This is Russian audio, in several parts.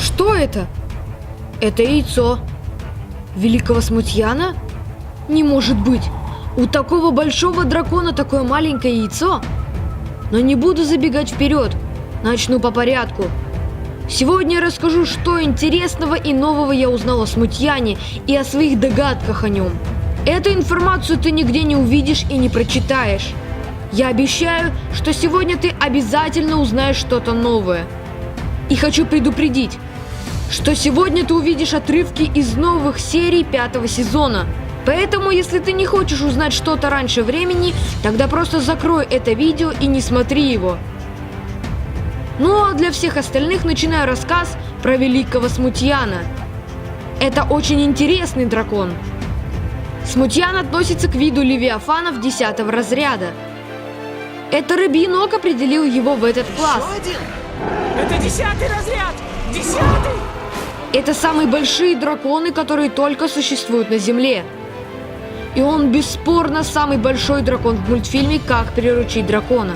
Что это? Это яйцо великого смутьяна? Не может быть! У такого большого дракона такое маленькое яйцо? Но не буду забегать вперед. Начну по порядку. Сегодня я расскажу, что интересного и нового я узнал о смутьяне и о своих догадках о нем. Эту информацию ты нигде не увидишь и не прочитаешь. Я обещаю, что сегодня ты обязательно узнаешь что-то новое. И хочу предупредить, что сегодня ты увидишь отрывки из новых серий 5-го сезона. Поэтому, если ты не хочешь узнать что-то раньше времени, тогда просто закрой это видео и не смотри его. Ну а для всех остальных начинаю рассказ про великого смутьяна. Это очень интересный дракон. Смутьян относится к виду левиафанов 10-го разряда. Это Рыбьенок определил его в этот класс. Еще один? Это 10-й разряд! 10-й! Это самые большие драконы, которые только существуют на Земле. И он бесспорно самый большой дракон в мультфильме «Как приручить дракона».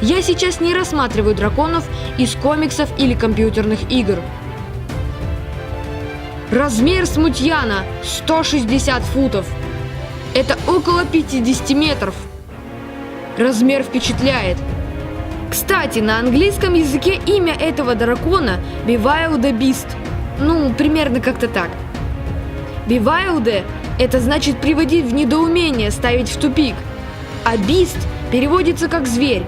Я сейчас не рассматриваю драконов из комиксов или компьютерных игр. Размер смутьяна 160 футов. Это около 50 метров. Размер впечатляет. Кстати, на английском языке имя этого дракона Bewilde Beast. Ну, примерно как-то так. Bewilde – это значит приводить в недоумение, ставить в тупик. А Beast переводится как зверь.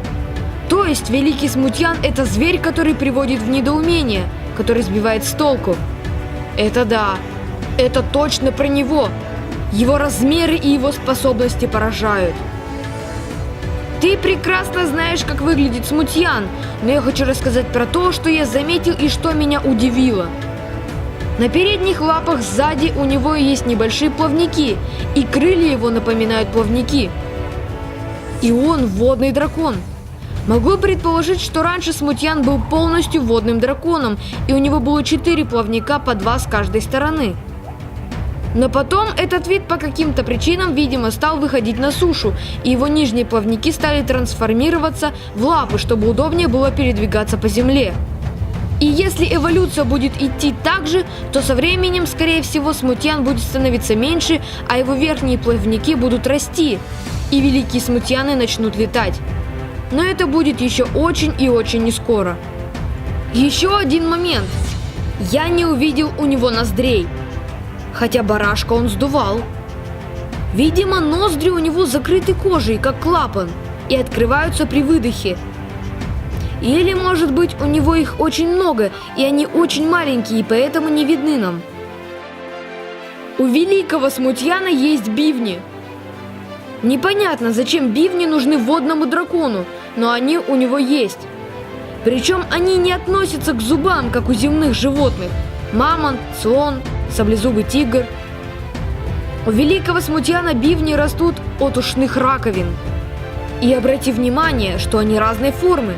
То есть великий смутьян – это зверь, который приводит в недоумение, который сбивает с толку. Это да, это точно про него. Его размеры и его способности поражают. Ты прекрасно знаешь, как выглядит смутьян, но я хочу рассказать про то, что я заметил и что меня удивило. На передних лапах сзади у него есть небольшие плавники, и крылья его напоминают плавники. И он водный дракон. Могу предположить, что раньше смутьян был полностью водным драконом, и у него было 4 плавника по 2 с каждой стороны. Но потом этот вид по каким-то причинам, видимо, стал выходить на сушу, и его нижние плавники стали трансформироваться в лапы, чтобы удобнее было передвигаться по земле. И если эволюция будет идти так же, то со временем, скорее всего, смутьян будет становиться меньше, а его верхние плавники будут расти, и великие смутьяны начнут летать. Но это будет еще очень и очень не скоро. Еще один момент. Я не увидел у него ноздрей. Хотя барашка он сдувал. Видимо, ноздри у него закрыты кожей, как клапан, и открываются при выдохе. Или, может быть, у него их очень много, и они очень маленькие, и поэтому не видны нам. У великого смутьяна есть бивни. Непонятно, зачем бивни нужны водному дракону, но они у него есть. Причем они не относятся к зубам, как у земных животных. Мамонт, слон, саблезубый тигр. У великого смутьяна бивни растут от ушных раковин. И обрати внимание, что они разной формы.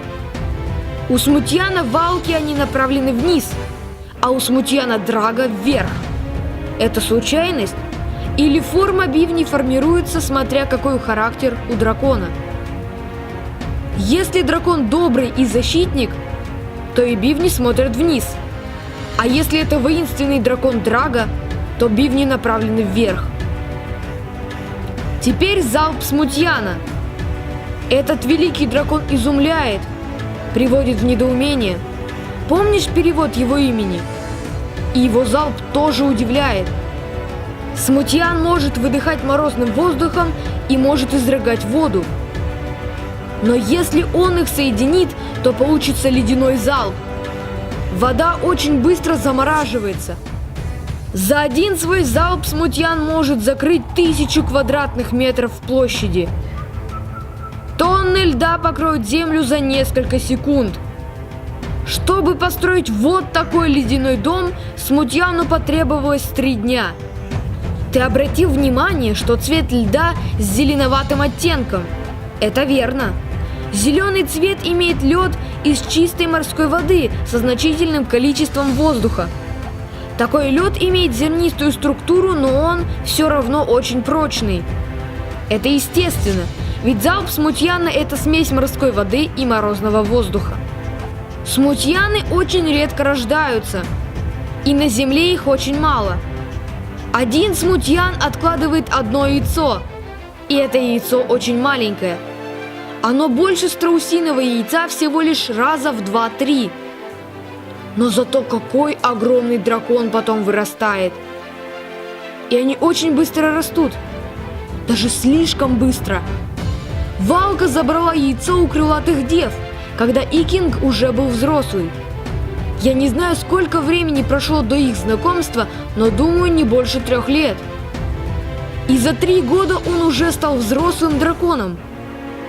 У смутьяна валки они направлены вниз, а у смутьяна драга вверх. Это случайность? Или форма бивней формируется, смотря какой характер у дракона? Если дракон добрый и защитник, то и бивни смотрят вниз. А если это воинственный дракон Драга, то бивни направлены вверх. Теперь залп смутьяна. Этот великий дракон изумляет, приводит в недоумение. Помнишь перевод его имени? И его залп тоже удивляет. Смутьян может выдыхать морозным воздухом и может изрыгать воду. Но если он их соединит, то получится ледяной залп. Вода очень быстро замораживается. За один свой залп смутьян может закрыть 1000 квадратных метров в площади. Тонны льда покроют землю за несколько секунд. Чтобы построить вот такой ледяной дом, смутьяну потребовалось 3 дня. Ты обратил внимание, что цвет льда с зеленоватым оттенком? Это верно. Зеленый цвет имеет лед из чистой морской воды со значительным количеством воздуха. Такой лед имеет зернистую структуру, но он все равно очень прочный. Это естественно, ведь залп смутьяна – это смесь морской воды и морозного воздуха. Смутьяны очень редко рождаются, и на Земле их очень мало. Один смутьян откладывает одно яйцо, и это яйцо очень маленькое. Оно больше страусиного яйца всего лишь раза в 2-3. Но зато какой огромный дракон потом вырастает. И они очень быстро растут. Даже слишком быстро. Валка забрала яйцо у крылатых дев, когда Икинг уже был взрослый. Я не знаю, сколько времени прошло до их знакомства, но думаю, не больше 3 лет. И за 3 года он уже стал взрослым драконом.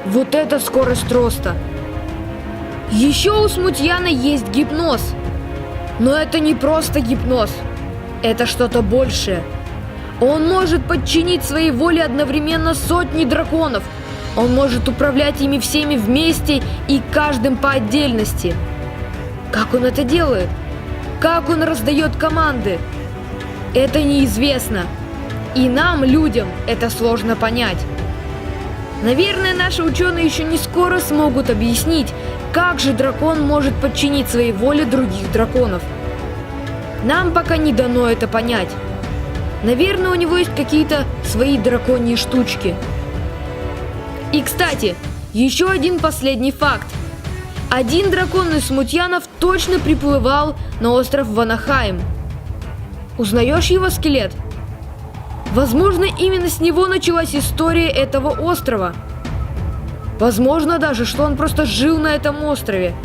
Вот это скорость роста. Еще у смутьяна есть гипноз. Но это не просто гипноз. Это что-то большее. Он может подчинить своей воле одновременно сотни драконов. Он может управлять ими всеми вместе и каждым по отдельности. Как он это делает? Как он раздает команды? Это неизвестно. И нам, людям, это сложно понять. Наверное, наши ученые еще не скоро смогут объяснить, как же дракон может подчинить своей воле других драконов. Нам пока не дано это понять. Наверное, у него есть какие-то свои драконьи штучки. И, кстати, еще один последний факт. Один дракон из смутьянов точно приплывал на остров Ванахайм. Узнаешь его скелет? Возможно, именно с него началась история этого острова. Возможно даже, что он просто жил на этом острове.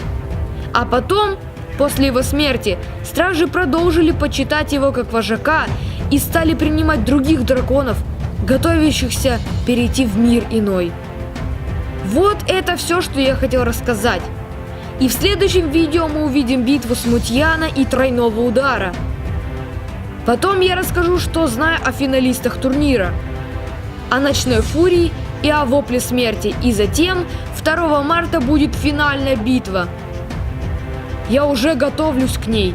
А потом, после его смерти, стражи продолжили почитать его как вожака и стали принимать других драконов, готовящихся перейти в мир иной. Вот это все, что я хотел рассказать. И в следующем видео мы увидим битву Смутьяна и Тройного удара. Потом я расскажу, что знаю о финалистах турнира, о Ночной Фурии и о Вопле Смерти. И затем 2 марта будет финальная битва. Я уже готовлюсь к ней.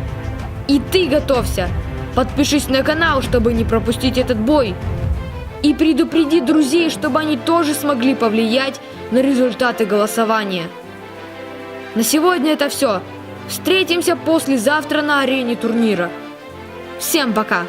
И ты готовься. Подпишись на канал, чтобы не пропустить этот бой. И предупреди друзей, чтобы они тоже смогли повлиять на результаты голосования. На сегодня это все. Встретимся послезавтра на арене турнира. Всем пока!